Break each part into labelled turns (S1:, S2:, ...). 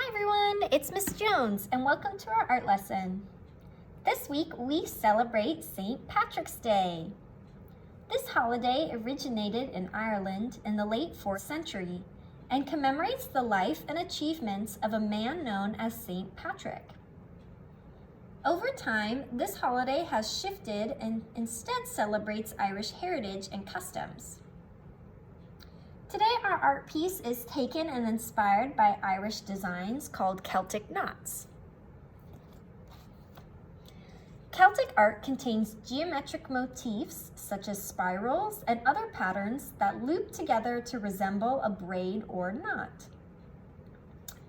S1: Hi everyone, it's Miss Jones and welcome to our art lesson. This week we celebrate St. Patrick's Day. This holiday originated in Ireland in the late 4th century and commemorates the life and achievements of a man known as St. Patrick. Over time, this holiday has shifted and instead celebrates Irish heritage and customs. Today our art piece is taken and inspired by Irish designs called Celtic knots. Celtic art contains geometric motifs such as spirals and other patterns that loop together to resemble a braid or knot.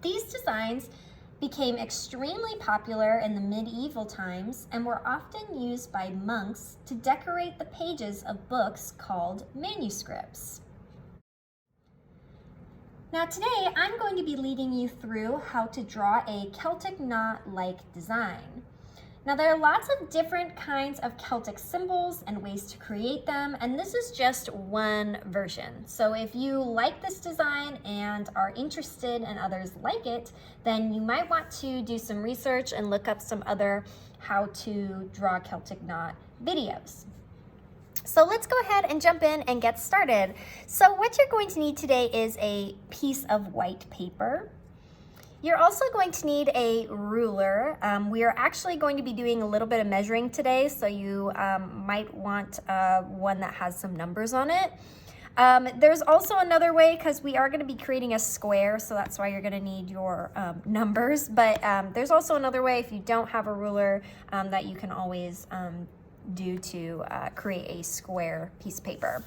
S1: These designs became extremely popular in the medieval times and were often used by monks to decorate the pages of books called manuscripts. Now today, I'm going to be leading you through how to draw a Celtic knot-like design. Now there are lots of different kinds of Celtic symbols and ways to create them, and this is just one version. So if you like this design and are interested and others like it, then you might want to do some research and look up some other how to draw Celtic knot videos. So let's go ahead and jump in and get started. So what you're going to need today is a piece of white paper. You're also going to need a ruler. We are actually going to be doing a little bit of measuring today, so you might want one that has some numbers on it. There's also another way, because we are going to be creating a square, so that's why you're going to need your numbers. But there's also another way, if you don't have a ruler, that you can always do to create a square piece of paper.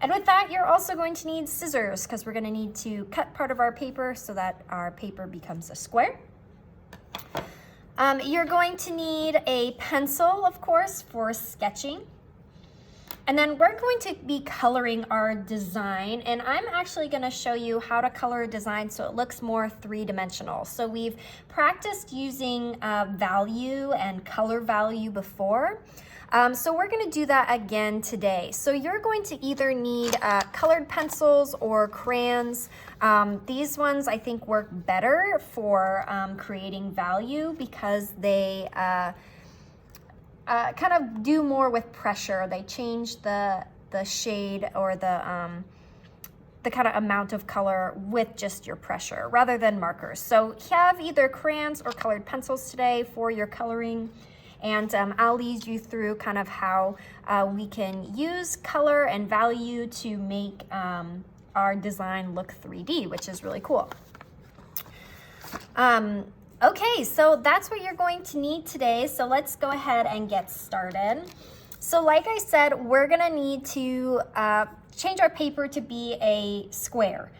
S1: And with that, you're also going to need scissors, because we're going to need to cut part of our paper so that our paper becomes a square. You're going to need a pencil, of course, for sketching. And then we're going to be coloring our design, and I'm actually going to show you how to color a design so it looks more three-dimensional. So we've practiced using value and color value before. So we're going to do that again today. So you're going to either need colored pencils or crayons. These ones I think work better for creating value because they kind of do more with pressure. They change the shade or the kind of amount of color with just your pressure rather than markers. So have either crayons or colored pencils today for your coloring. And I'll lead you through kind of how we can use color and value to make our design look 3D, which is really cool. Okay, so that's what you're going to need today. So let's go ahead and get started. So like I said, we're gonna need to change our paper to be a square.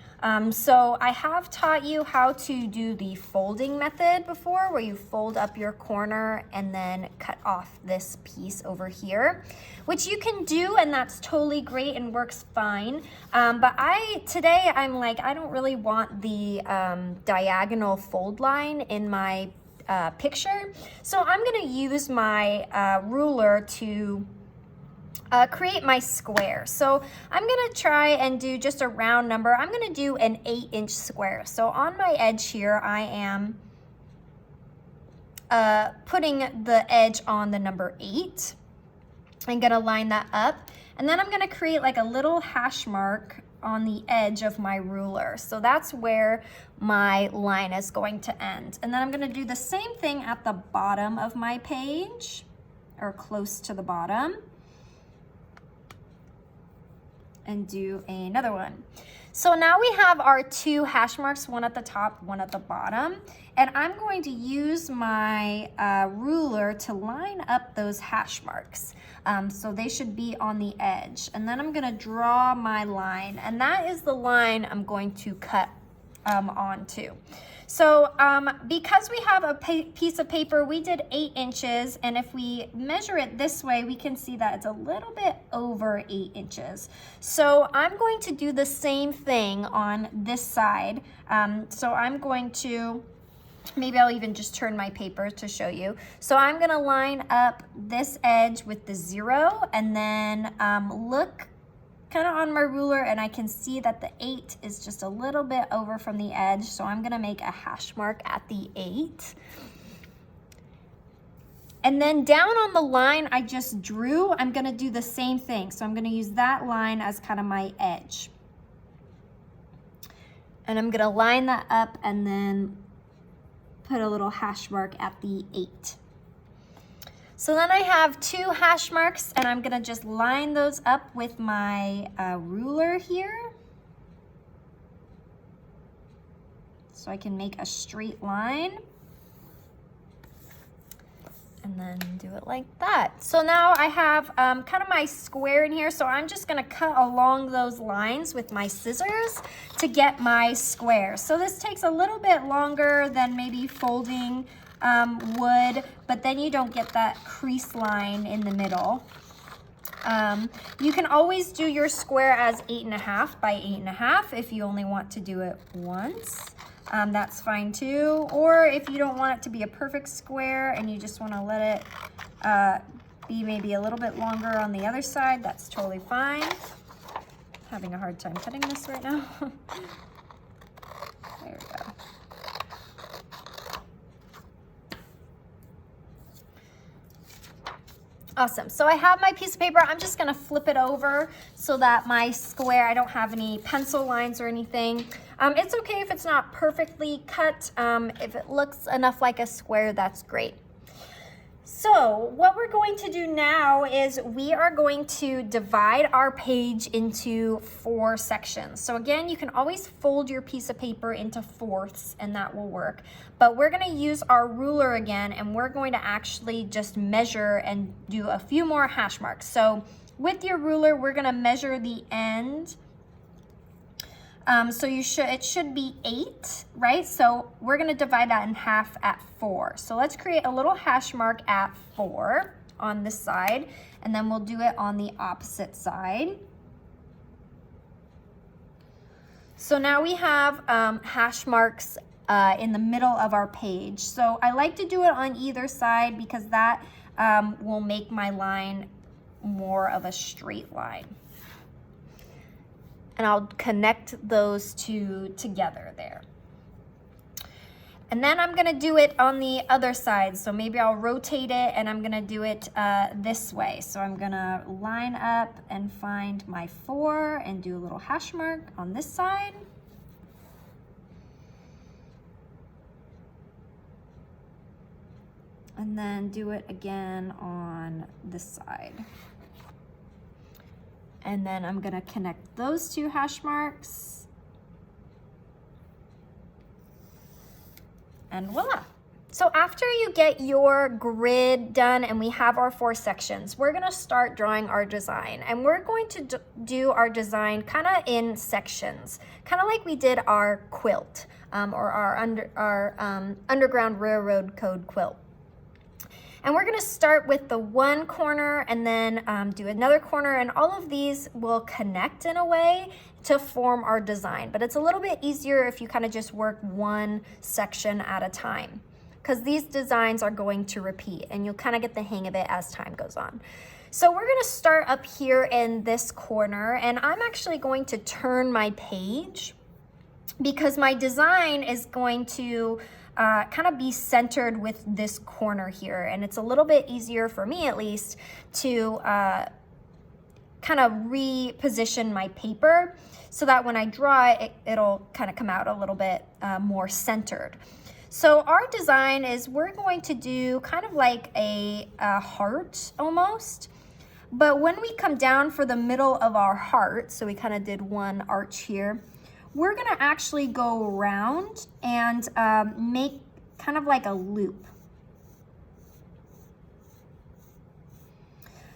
S1: So I have taught you how to do the folding method before, where you fold up your corner and then cut off this piece over here, which you can do, and that's totally great and works fine. But today I'm like, I don't really want the diagonal fold line in my picture. So I'm gonna use my ruler to create my square. So I'm gonna try and do just a round number. I'm gonna do an 8-inch square. So on my edge here, I am putting the edge on the number 8. I'm gonna line that up, and then I'm gonna create like a little hash mark on the edge of my ruler. So that's where my line is going to end. And then I'm gonna do the same thing at the bottom of my page, or close to the bottom, and do another one. So now we have our two hash marks, one at the top, one at the bottom, and I'm going to use my ruler to line up those hash marks. So they should be on the edge, and then I'm gonna draw my line, and that is the line I'm going to cut onto. So because we have a piece of paper, we did 8 inches, and if we measure it this way, we can see that it's a little bit over 8 inches. So I'm going to do the same thing on this side. So I'm going to, maybe I'll even just turn my paper to show you. So I'm gonna line up this edge with the 0, and then look kind of on my ruler, and I can see that the 8 is just a little bit over from the edge, so I'm gonna make a hash mark at the 8. And then down on the line I just drew, I'm gonna do the same thing. So I'm gonna use that line as kind of my edge. And I'm gonna line that up and then put a little hash mark at the 8. So then I have 2 hash marks, and I'm gonna just line those up with my ruler here. So I can make a straight line. And then do it like that. So now I have kind of my square in here, so I'm just gonna cut along those lines with my scissors to get my square. So this takes a little bit longer than maybe folding wood, but then you don't get that crease line in the middle. You can always do your square as 8.5 by 8.5 if you only want to do it once. That's fine too. Or if you don't want it to be a perfect square and you just want to let it be maybe a little bit longer on the other side, that's totally fine. Having a hard time cutting this right now. There we go. Awesome. So I have my piece of paper. I'm just going to flip it over so that my square, I don't have any pencil lines or anything. It's okay if it's not perfectly cut. If it looks enough like a square, that's great. So what we're going to do now is we are going to divide our page into 4 sections. So again, you can always fold your piece of paper into 4ths and that will work. But we're going to use our ruler again, and we're going to actually just measure and do a few more hash marks. So with your ruler, we're going to measure the end. So it should be 8, right? So we're going to divide that in half at 4. So let's create a little hash mark at 4 on this side, and then we'll do it on the opposite side. So now we have hash marks in the middle of our page. So I like to do it on either side because that will make my line more of a straight line. And I'll connect those 2 together there. And then I'm gonna do it on the other side. So maybe I'll rotate it and I'm gonna do it this way. So I'm gonna line up and find my 4 and do a little hash mark on this side. And then do it again on this side. And then I'm gonna connect those 2 hash marks. And voila. So after you get your grid done and we have our 4 sections, we're gonna start drawing our design. And we're going to do our design kind of in sections, kind of like we did our quilt or our Underground Railroad Code quilt. And we're gonna start with the one corner and then do another corner, and all of these will connect in a way to form our design. But it's a little bit easier if you kind of just work one section at a time, because these designs are going to repeat and you'll kind of get the hang of it as time goes on. So we're gonna start up here in this corner, and I'm actually going to turn my page because my design is going to kind of be centered with this corner here, and it's a little bit easier for me at least to kind of reposition my paper so that when I draw it, it'll kind of come out a little bit more centered. So our design is we're going to do kind of like a heart almost, but when we come down for the middle of our heart, so we kind of did one arch here, we're gonna actually go around and make kind of like a loop.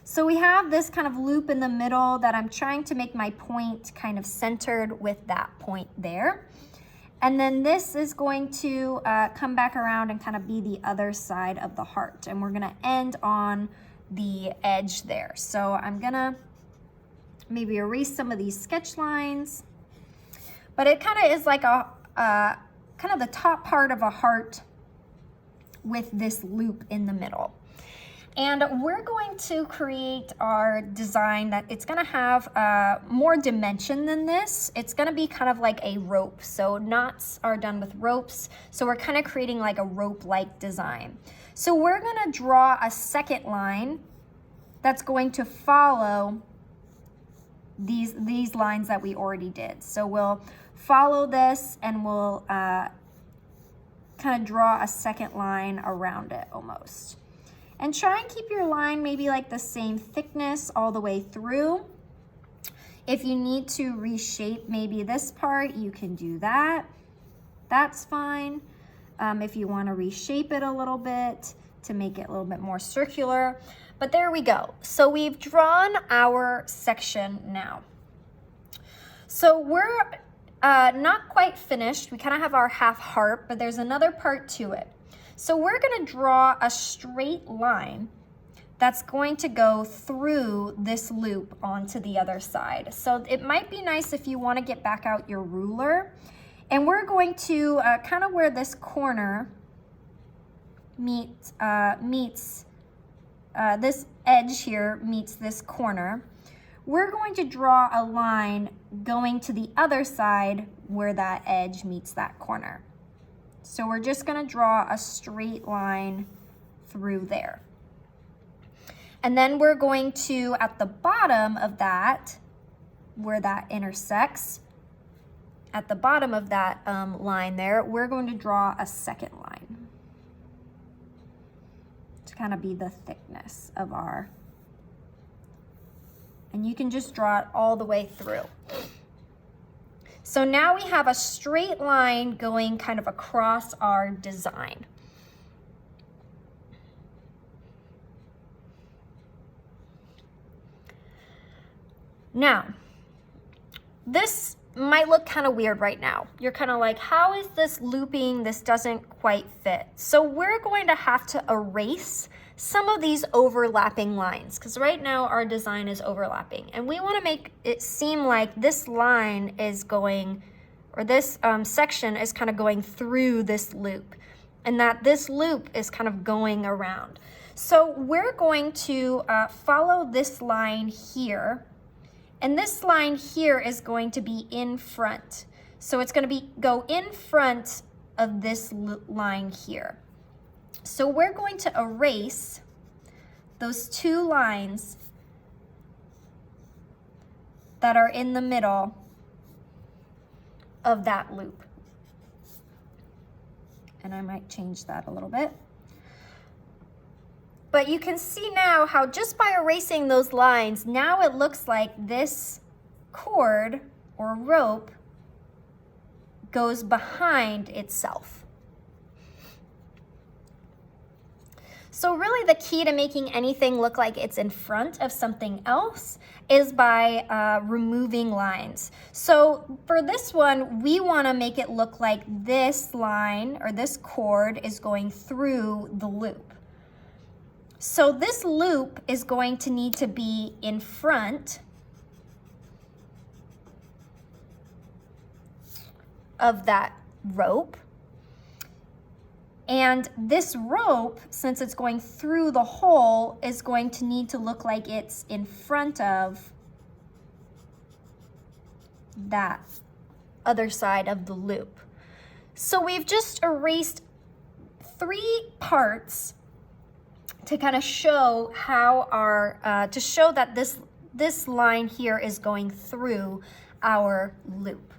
S1: So we have this kind of loop in the middle that I'm trying to make my point kind of centered with that point there. And then this is going to come back around and kind of be the other side of the heart. And we're gonna end on the edge there. So I'm gonna maybe erase some of these sketch lines. But it kind of is like a kind of the top part of a heart with this loop in the middle. And we're going to create our design that it's gonna have more dimension than this. It's gonna be kind of like a rope. So knots are done with ropes. So we're kind of creating like a rope-like design. So we're gonna draw a second line that's going to follow these lines that we already did. So we'll follow this and we'll kind of draw a second line around it almost. And try and keep your line maybe like the same thickness all the way through. If you need to reshape maybe this part, you can do that. That's fine. If you want to reshape it a little bit to make it a little bit more circular. But there we go. So we've drawn our section now. So we're not quite finished. We kind of have our half harp, but there's another part to it. So we're going to draw a straight line that's going to go through this loop onto the other side. So it might be nice if you want to get back out your ruler. And we're going to kind of where this corner meets this edge here meets this corner. We're going to draw a line going to the other side where that edge meets that corner. So we're just going to draw a straight line through there. And then we're going to, at the bottom of that, where that intersects, at the bottom of that line there, we're going to draw a second line to kind of be the thickness of our, and you can just draw it all the way through. So now we have a straight line going kind of across our design. Now, this might look kind of weird right now. You're kind of like, how is this looping? This doesn't quite fit. So we're going to have to erase some of these overlapping lines because right now our design is overlapping and we want to make it seem like this line is going, or this section is kind of going through this loop and that this loop is kind of going around. So we're going to follow this line here, and this line here is going to be in front. So it's going to go in front of this line here. So we're going to erase those two lines that are in the middle of that loop. And I might change that a little bit. But you can see now how just by erasing those lines, now it looks like this cord or rope goes behind itself. So really the key to making anything look like it's in front of something else is by removing lines. So for this one, we want to make it look like this line or this cord is going through the loop. So this loop is going to need to be in front of that rope. And this rope, since it's going through the hole, is going to need to look like it's in front of that other side of the loop. So we've just erased 3 parts to kind of show how our, to show that this line here is going through our loop.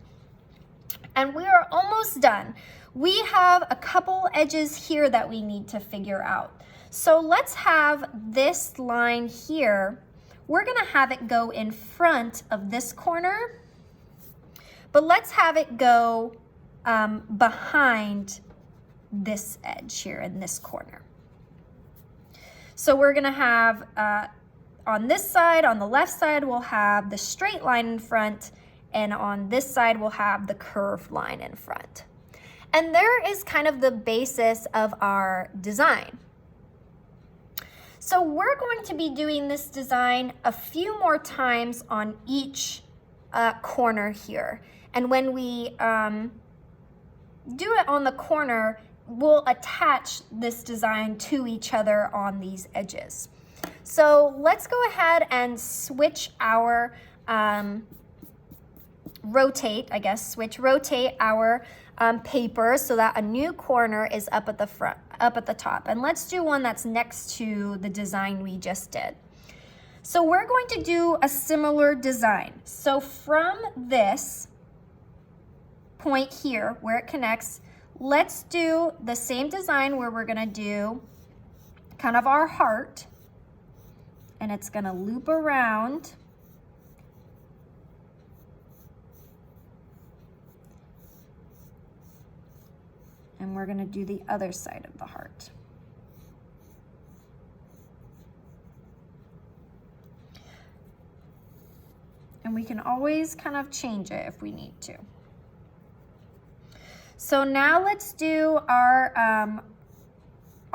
S1: And we are almost done. We have a couple edges here that we need to figure out. So let's have this line here. We're gonna have it go in front of this corner, but let's have it go behind this edge here in this corner. So we're gonna have, on this side, on the left side, we'll have the straight line in front, and on this side, we'll have the curved line in front. And there is kind of the basis of our design. So we're going to be doing this design a few more times on each corner here. And when we do it on the corner, we'll attach this design to each other on these edges. So let's go ahead and switch our, rotate our paper so that a new corner is up at the front, up at the top. And let's do one that's next to the design we just did. So we're going to do a similar design. So from this point here where it connects, let's do the same design where we're gonna do kind of our heart, and it's gonna loop around. And we're gonna do the other side of the heart. And we can always kind of change it if we need to. So now let's do our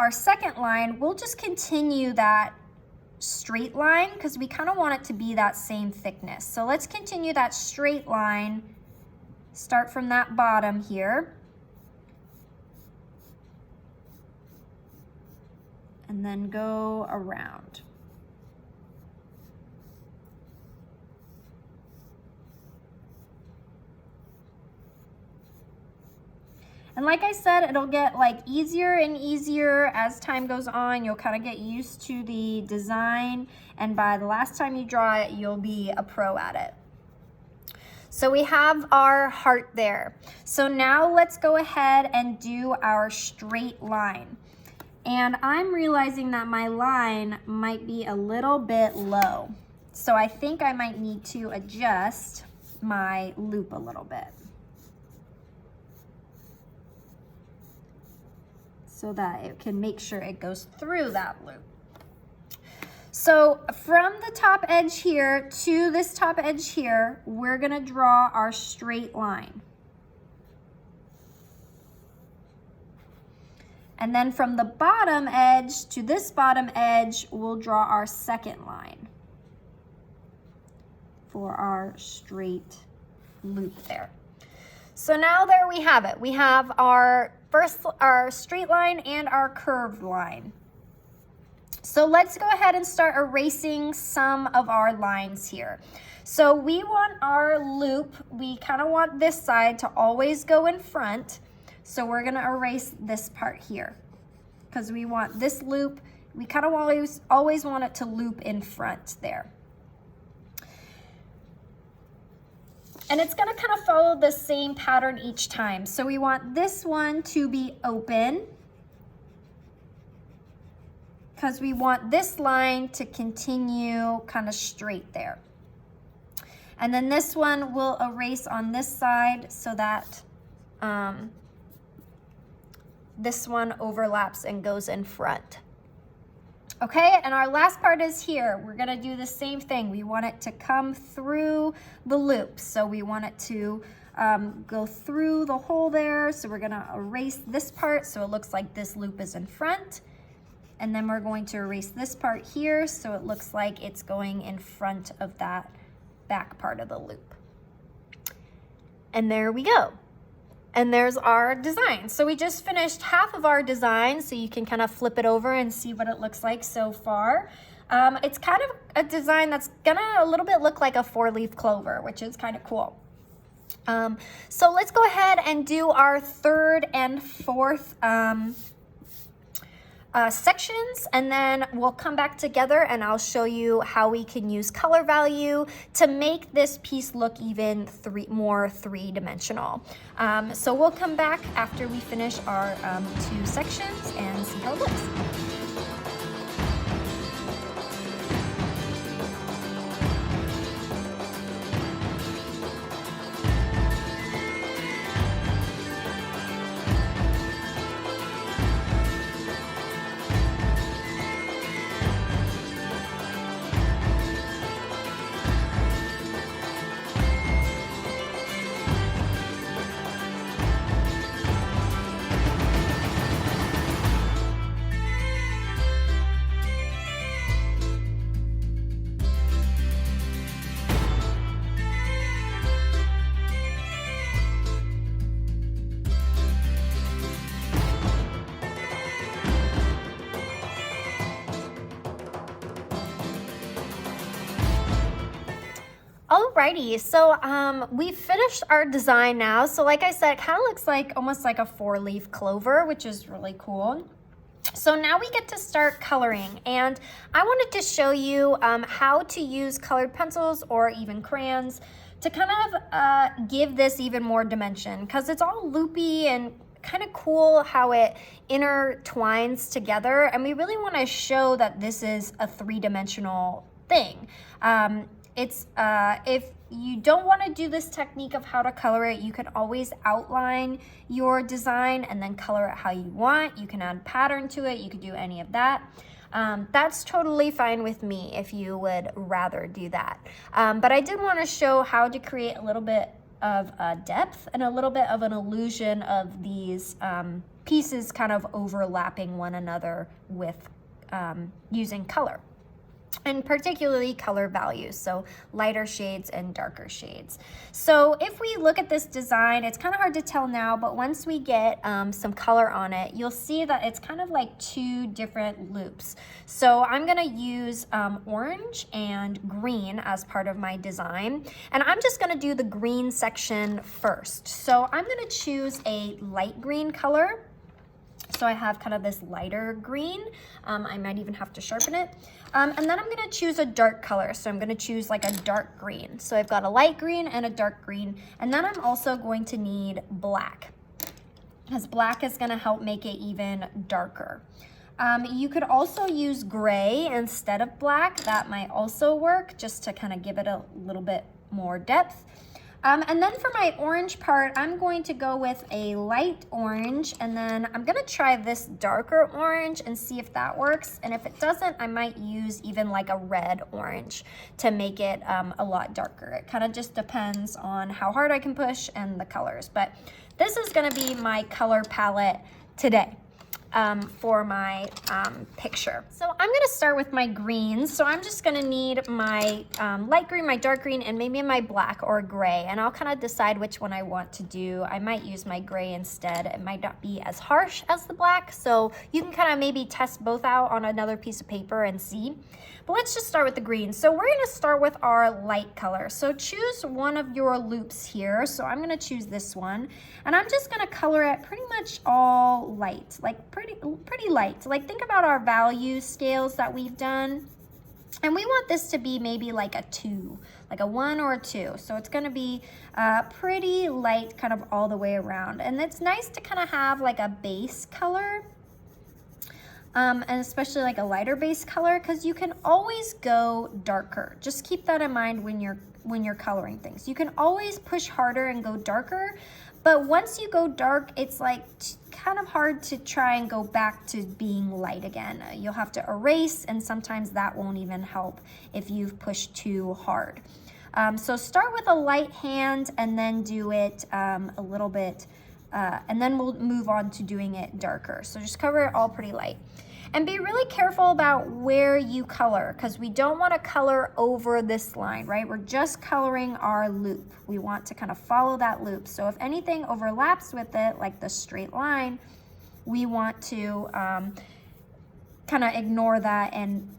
S1: second line. We'll just continue that straight line because we kind of want it to be that same thickness. So let's continue that straight line, start from that bottom here, and then go around. And like I said, it'll get like easier and easier as time goes on. You'll kind of get used to the design, and by the last time you draw it, you'll be a pro at it. So we have our heart there. So now let's go ahead and do our straight line. And I'm realizing that my line might be a little bit low. So I think I might need to adjust my loop a little bit, so that it can make sure it goes through that loop. So from the top edge here to this top edge here, we're gonna draw our straight line. And then from the bottom edge to this bottom edge, we'll draw our second line for our straight loop there. So now there we have it. We have our straight line and our curved line. So let's go ahead and start erasing some of our lines here. So we want our loop, we kind of want this side to always go in front. So we're gonna erase this part here because we want this loop, we kind of always want it to loop in front there. And it's gonna kind of follow the same pattern each time. So we want this one to be open because we want this line to continue kind of straight there. And then this one will erase on this side so that this one overlaps and goes in front. Okay, and our last part is here. We're gonna do the same thing. We want it to come through the loop. So we want it to go through the hole there. So we're gonna erase this part so it looks like this loop is in front. And then we're going to erase this part here so it looks like it's going in front of that back part of the loop. And there we go. And there's our design. So we just finished half of our design, so you can kind of flip it over and see what it looks like so far. It's kind of a design that's gonna a little bit look like a 4-leaf clover, which is kind of cool. So let's go ahead and do our 3rd and 4th sections, and then we'll come back together and I'll show you how we can use color value to make this piece look even more three-dimensional. So we'll come back after we finish our 2 sections and see how it looks. Alrighty, so we finished our design now. So like I said, it kind of looks like almost like a 4-leaf clover, which is really cool. So now we get to start coloring, and I wanted to show you how to use colored pencils or even crayons to kind of give this even more dimension, because it's all loopy and kind of cool how it intertwines together, and we really want to show that this is a 3-dimensional thing. If you don't want to do this technique of how to color it, you can always outline your design and then color it how you want. You can add pattern to it. You could do any of that. That's totally fine with me if you would rather do that. But I did want to show how to create a little bit of depth and a little bit of an illusion of these pieces kind of overlapping one another with using color. And particularly color values, so lighter shades and darker shades. So if we look at this design, it's kind of hard to tell now, but once we get some color on it, you'll see that it's kind of like 2 different loops. So I'm gonna use orange and green as part of my design, and I'm just gonna do the green section first. So I'm gonna choose a light green color. So I have kind of this lighter green. I might even have to sharpen it. And then I'm gonna choose a dark color. So I'm gonna choose like a dark green. So I've got a light green and a dark green. And then I'm also going to need black, because black is gonna help make it even darker. You could also use gray instead of black. That might also work, just to kind of give it a little bit more depth. And then for my orange part, I'm going to go with a light orange, and then I'm gonna try this darker orange and see if that works. And if it doesn't, I might use even like a red orange to make it a lot darker. It kind of just depends on how hard I can push and the colors. But this is gonna be my color palette today. For my picture. So I'm gonna start with my greens. So I'm just gonna need my light green, my dark green, and maybe my black or gray. And I'll kind of decide which one I want to do. I might use my gray instead. It might not be as harsh as the black. So you can kind of maybe test both out on another piece of paper and see. But let's just start with the green. So we're gonna start with our light color. So choose one of your loops here. So I'm gonna choose this one. And I'm just gonna color it pretty much all light, like pretty light. Like think about our value scales that we've done. And we want this to be maybe like a 2, like a 1 or a 2. So it's gonna be pretty light kind of all the way around. And it's nice to kind of have like a base color. And especially like a lighter base color, because you can always go darker. Just keep that in mind when you're coloring things. You can always push harder and go darker, but once you go dark, it's like kind of hard to try and go back to being light again. You'll have to erase, and sometimes that won't even help if you've pushed too hard. So start with a light hand and then do it a little bit, and then we'll move on to doing it darker. So just cover it all pretty light. And be really careful about where you color, because we don't want to color over this line, right? We're just coloring our loop. We want to kind of follow that loop. So if anything overlaps with it, like the straight line, we want to kind of ignore that and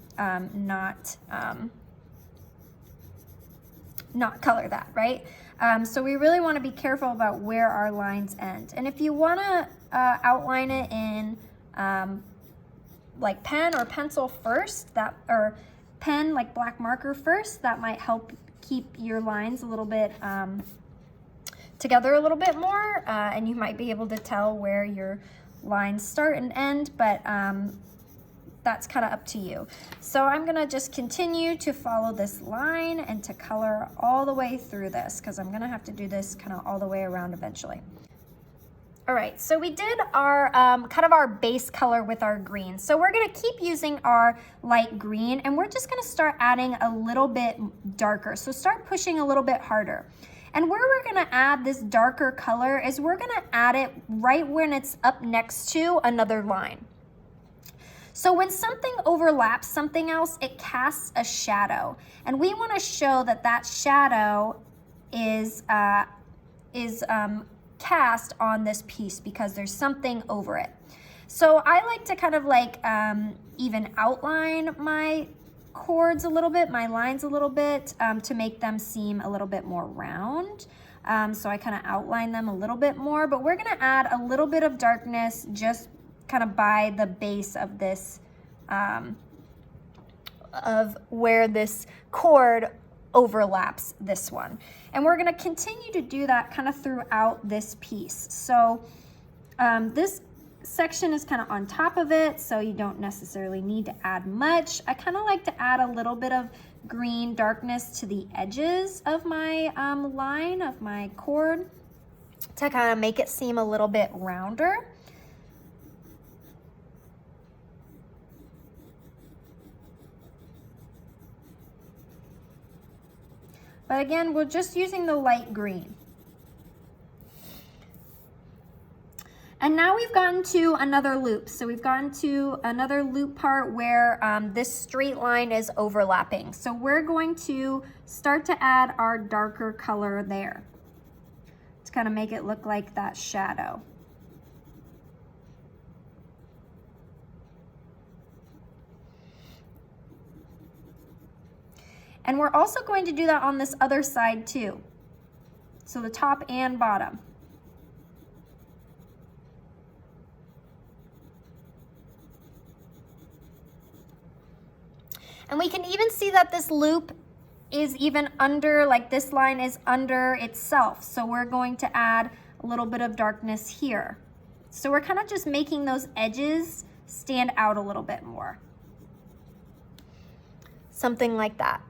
S1: not color that, right? So we really want to be careful about where our lines end. And if you want to outline it in like pen or pencil first, or pen like black marker first, that might help keep your lines a little bit together a little bit more, and you might be able to tell where your lines start and end, but that's kind of up to you. So I'm gonna just continue to follow this line and to color all the way through this, because I'm gonna have to do this kind of all the way around eventually. All right, so we did our kind of our base color with our green. So we're gonna keep using our light green, and we're just gonna start adding a little bit darker. So start pushing a little bit harder. And where we're gonna add this darker color is we're gonna add it right when it's up next to another line. So when something overlaps something else, it casts a shadow. And we wanna show that that shadow is cast on this piece because there's something over it. So I like to kind of like even outline my chords a little bit, my lines a little bit, to make them seem a little bit more round. So I kind of outline them a little bit more, but we're gonna add a little bit of darkness just kind of by the base of this, of where this chord overlaps this one. And we're gonna continue to do that kind of throughout this piece. So this section is kind of on top of it, so you don't necessarily need to add much. I kind of like to add a little bit of green darkness to the edges of my line, of my chord, to kind of make it seem a little bit rounder. But again, we're just using the light green. And now we've gotten to another loop. So we've gotten to another loop part where this straight line is overlapping. So we're going to start to add our darker color there to kind of make it look like that shadow. And we're also going to do that on this other side too. So the top and bottom. And we can even see that this loop is even under, like this line is under itself. So we're going to add a little bit of darkness here. So we're kind of just making those edges stand out a little bit more. Something like that.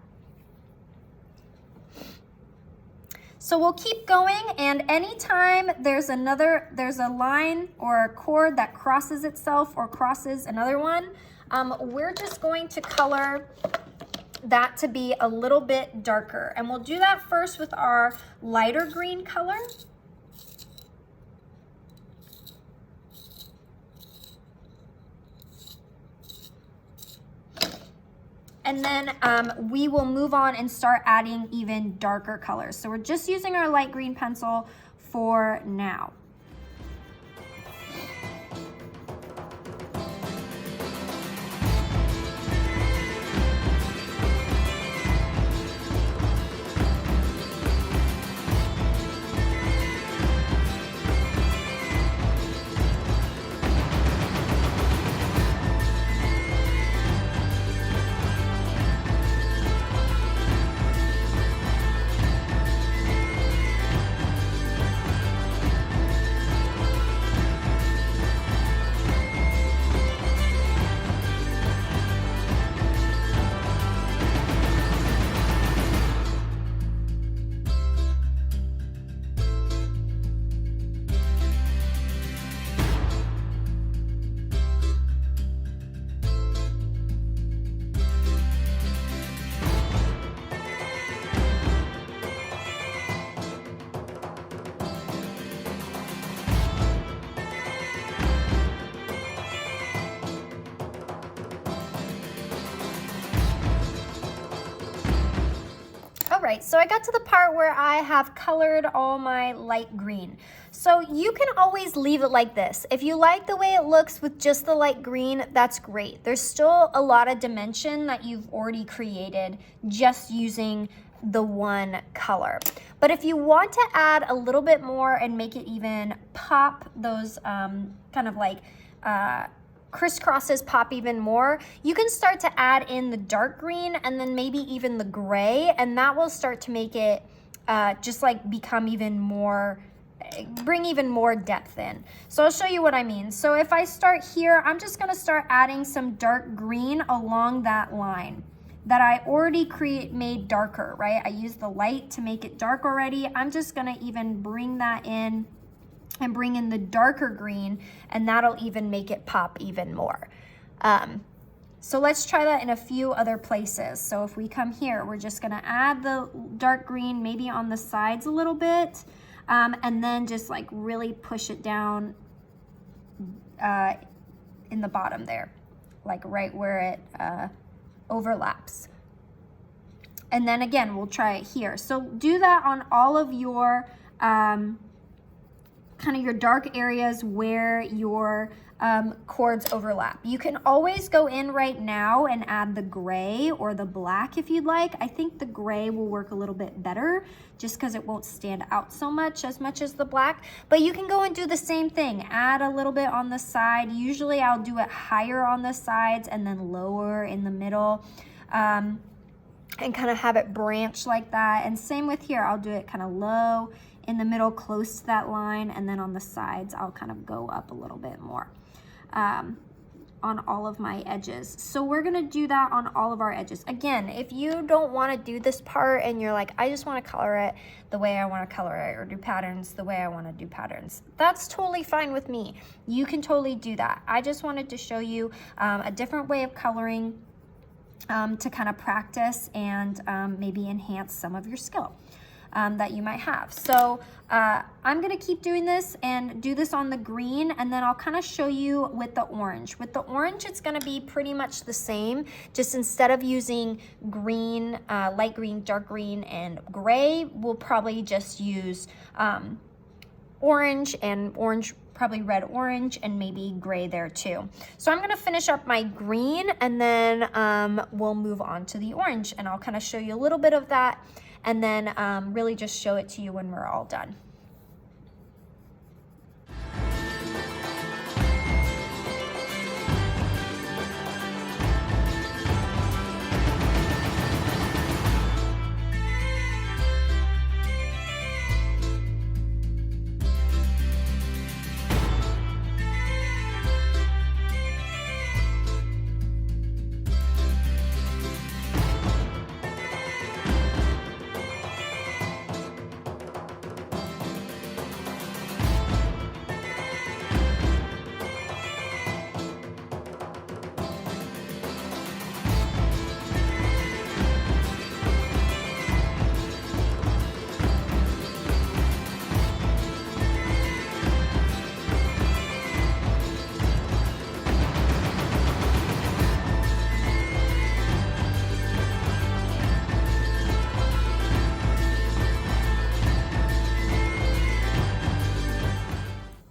S1: So we'll keep going, and anytime there's a line or a chord that crosses itself or crosses another one, we're just going to color that to be a little bit darker. And we'll do that first with our lighter green color. And then we will move on and start adding even darker colors. So we're just using our light green pencil for now. Alright, so I got to the part where I have colored all my light green. So you can always leave it like this. If you like the way it looks with just the light green, that's great. There's still a lot of dimension that you've already created just using the one color. But if you want to add a little bit more and make it even pop, those kind of like crisscrosses pop even more, you can start to add in the dark green and then maybe even the gray, and that will start to make it just like become even more, bring even more depth in. So I'll show you what I mean. So if I start here, I'm just gonna start adding some dark green along that line that I already made darker, right? I used the light to make it dark already. I'm just gonna even bring that in and bring in the darker green, and that'll even make it pop even more. So let's try that in a few other places. So if we come here, we're just gonna add the dark green maybe on the sides a little bit, and then just like really push it down in the bottom there, like right where it overlaps. And then again, we'll try it here. So do that on all of your kind of your dark areas where your chords overlap. You can always go in right now and add the gray or the black if you'd like. I think the gray will work a little bit better just because it won't stand out so much as the black. But you can go and do the same thing. Add a little bit on the side. Usually I'll do it higher on the sides and then lower in the middle. And kind of have it branch like that. And same with here, I'll do it kind of low in the middle, close to that line, and then on the sides, I'll kind of go up a little bit more on all of my edges. So we're gonna do that on all of our edges. Again, if you don't wanna do this part and you're like, I just wanna color it the way I wanna color it or do patterns the way I wanna do patterns, that's totally fine with me. You can totally do that. I just wanted to show you a different way of coloring to kind of practice and maybe enhance some of your skill that you might have. So I'm gonna keep doing this and do this on the green, and then I'll kind of show you with the orange. With the orange, it's gonna be pretty much the same, just instead of using green, light green, dark green, and gray, we'll probably just use orange and orange, probably red, orange, and maybe gray there too. So I'm gonna finish up my green, and then we'll move on to the orange, and I'll kind of show you a little bit of that, and then really just show it to you when we're all done.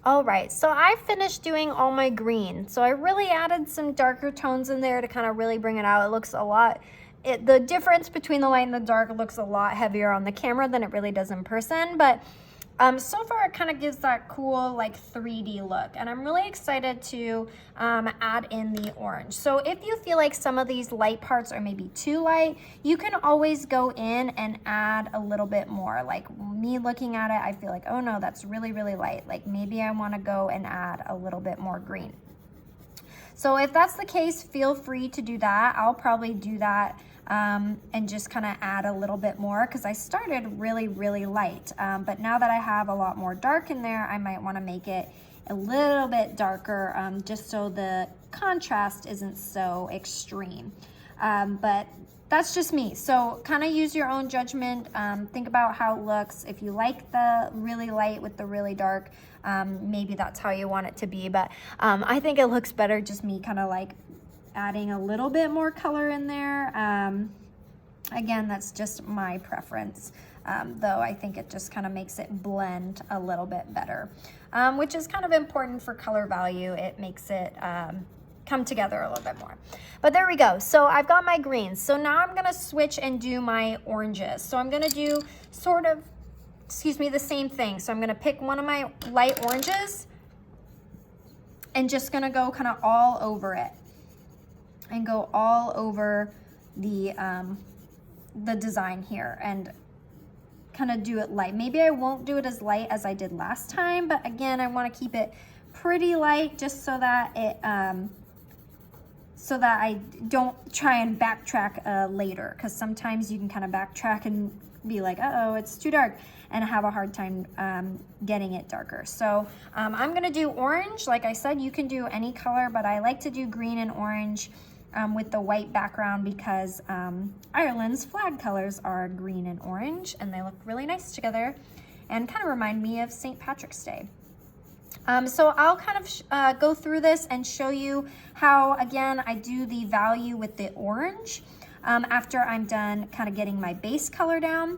S1: All right, so I finished doing all my green. So I really added some darker tones in there to kind of really bring it out. It looks a lot, the difference between the light and the dark looks a lot heavier on the camera than it really does in person. But so far it kind of gives that cool like 3D look, and I'm really excited to add in the orange. So if you feel like some of these light parts are maybe too light, you can always go in and add a little bit more. Like me looking at it, I feel like, oh no, that's really, really light. Like maybe I want to go and add a little bit more green. So if that's the case, feel free to do that. I'll probably do that and just kind of add a little bit more, because I started really, really light. But now that I have a lot more dark in there, I might want to make it a little bit darker, just so the contrast isn't so extreme. But that's just me. So kind of use your own judgment. Think about how it looks. If you like the really light with the really dark, maybe that's how you want it to be. But I think it looks better just me kind of like adding a little bit more color in there. Again, that's just my preference, though I think it just kind of makes it blend a little bit better, which is kind of important for color value. It makes it come together a little bit more. But there we go. So I've got my greens. So now I'm gonna switch and do my oranges. So I'm gonna do sort of, the same thing. So I'm gonna pick one of my light oranges and just gonna go kind of all over it, and go all over the design here, and kind of do it light. Maybe I won't do it as light as I did last time, but again, I want to keep it pretty light just so that it so that I don't try and backtrack later, because sometimes you can kind of backtrack and be like, uh-oh, it's too dark, and have a hard time getting it darker. So I'm gonna do orange. Like I said, you can do any color, but I like to do green and orange with the white background, because Ireland's flag colors are green and orange, and they look really nice together and kind of remind me of St. Patrick's Day. So I'll kind of go through this and show you how, again, I do the value with the orange after I'm done kind of getting my base color down,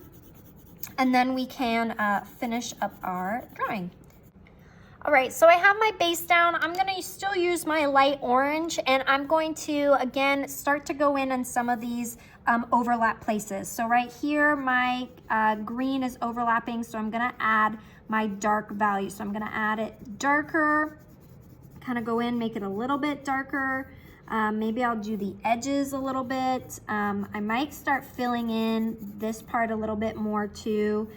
S1: and then we can finish up our drawing. All right, so I have my base down. I'm gonna still use my light orange, and I'm going to, again, start to go in on some of these overlap places. So right here, my green is overlapping, so I'm gonna add my dark value. So I'm gonna add it darker, kind of go in, make it a little bit darker. Maybe I'll do the edges a little bit. I might start filling in this part a little bit more too.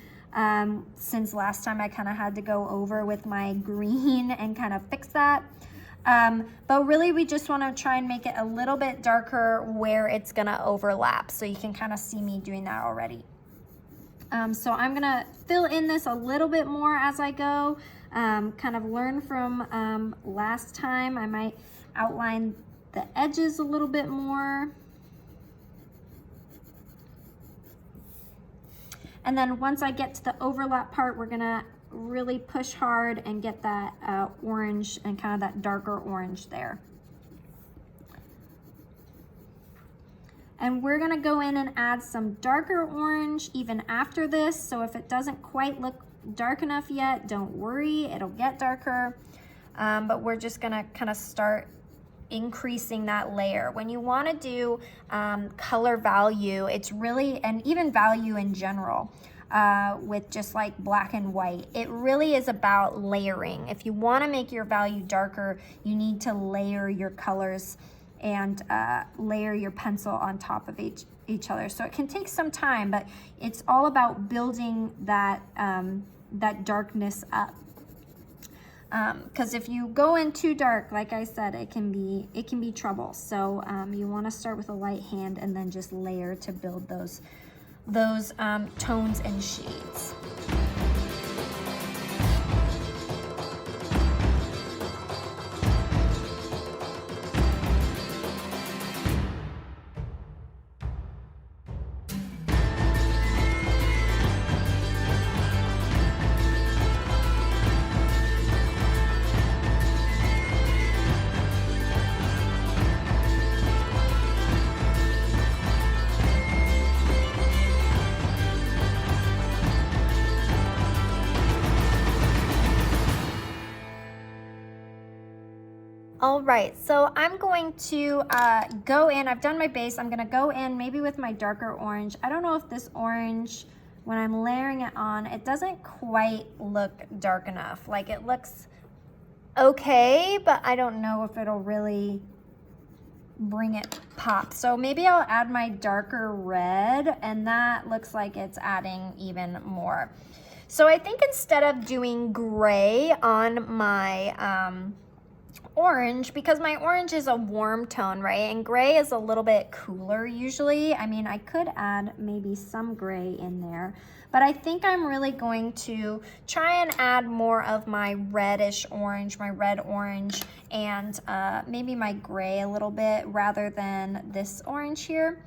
S1: Since last time I kind of had to go over with my green and kind of fix that. But really we just want to try and make it a little bit darker where it's going to overlap. So you can kind of see me doing that already. So I'm going to fill in this a little bit more as I go. Kind of learn from last time. I might outline the edges a little bit more. And then once I get to the overlap part, we're gonna really push hard and get that orange and kind of that darker orange there. And we're gonna go in and add some darker orange even after this. So if it doesn't quite look dark enough yet, don't worry, it'll get darker. But we're just gonna kind of start increasing that layer. When you want to do color value, it's really, and even value in general, with just like black and white, it really is about layering. If you want to make your value darker, you need to layer your colors and layer your pencil on top of each other. So it can take some time, but it's all about building that that darkness up. Because if you go in too dark, like I said, it can be trouble. So you want to start with a light hand and then just layer to build those tones and shades. All right, so I'm going to go in, I've done my base, I'm gonna go in maybe with my darker orange. I don't know if this orange, when I'm layering it on, it doesn't quite look dark enough. Like it looks okay, but I don't know if it'll really bring it pop. So maybe I'll add my darker red, and that looks like it's adding even more. So I think instead of doing gray on my orange, because my orange is a warm tone, right? And gray is a little bit cooler usually. I mean, I could add maybe some gray in there, but I think I'm really going to try and add more of my reddish orange, my red orange, and maybe my gray a little bit rather than this orange here.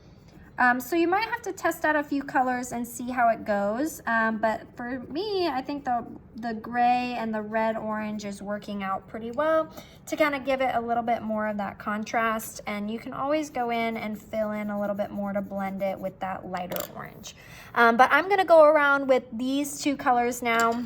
S1: So you might have to test out a few colors and see how it goes. But for me, I think the gray and the red orange is working out pretty well to kind of give it a little bit more of that contrast. And you can always go in and fill in a little bit more to blend it with that lighter orange. But I'm gonna go around with these two colors now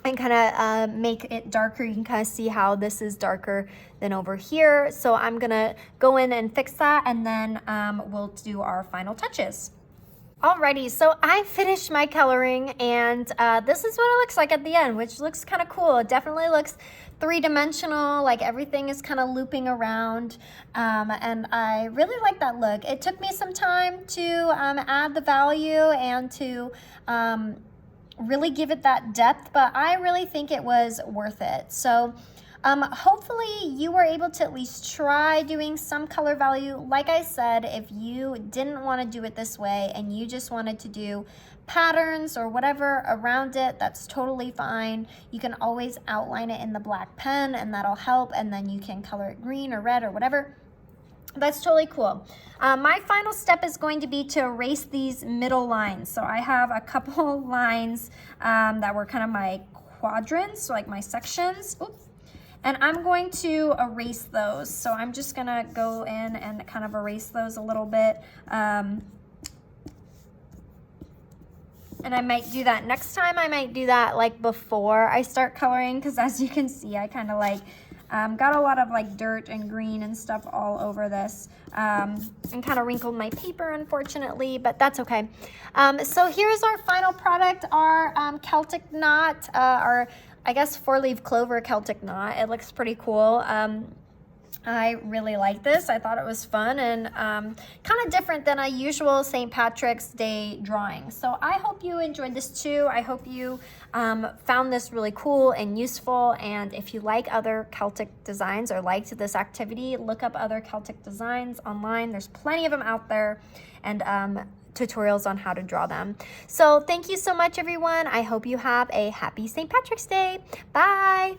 S1: and kind of make it darker. You can kind of see how this is darker than over here. So I'm gonna go in and fix that, and then we'll do our final touches. Alrighty, so I finished my coloring, and this is what it looks like at the end, which looks kind of cool. It definitely looks three-dimensional, like everything is kind of looping around, and I really like that look. It took me some time to add the value and to really give it that depth, but I really think it was worth it. So hopefully you were able to at least try doing some color value. Like I said, if you didn't want to do it this way and you just wanted to do patterns or whatever around it, that's totally fine. You can always outline it in the black pen, and that'll help, and then you can color it green or red or whatever. That's totally cool. My final step is going to be to erase these middle lines. So I have a couple lines that were kind of my quadrants, like my sections. Oops. And I'm going to erase those. So I'm just gonna go in and kind of erase those a little bit. And I might do that next time. I might do that like before I start coloring, because as you can see, I kind of like got a lot of like dirt and green and stuff all over this, and kind of wrinkled my paper, unfortunately, but that's okay. So here's our final product, our Celtic Knot, our, I guess, 4-leaf clover Celtic Knot. It looks pretty cool. I really like this. I thought it was fun and kind of different than a usual St. Patrick's Day drawing. So I hope you enjoyed this too. I hope you found this really cool and useful. And if you like other Celtic designs or liked this activity, look up other Celtic designs online. There's plenty of them out there, and tutorials on how to draw them. So thank you so much, everyone. I hope you have a happy St. Patrick's Day. Bye.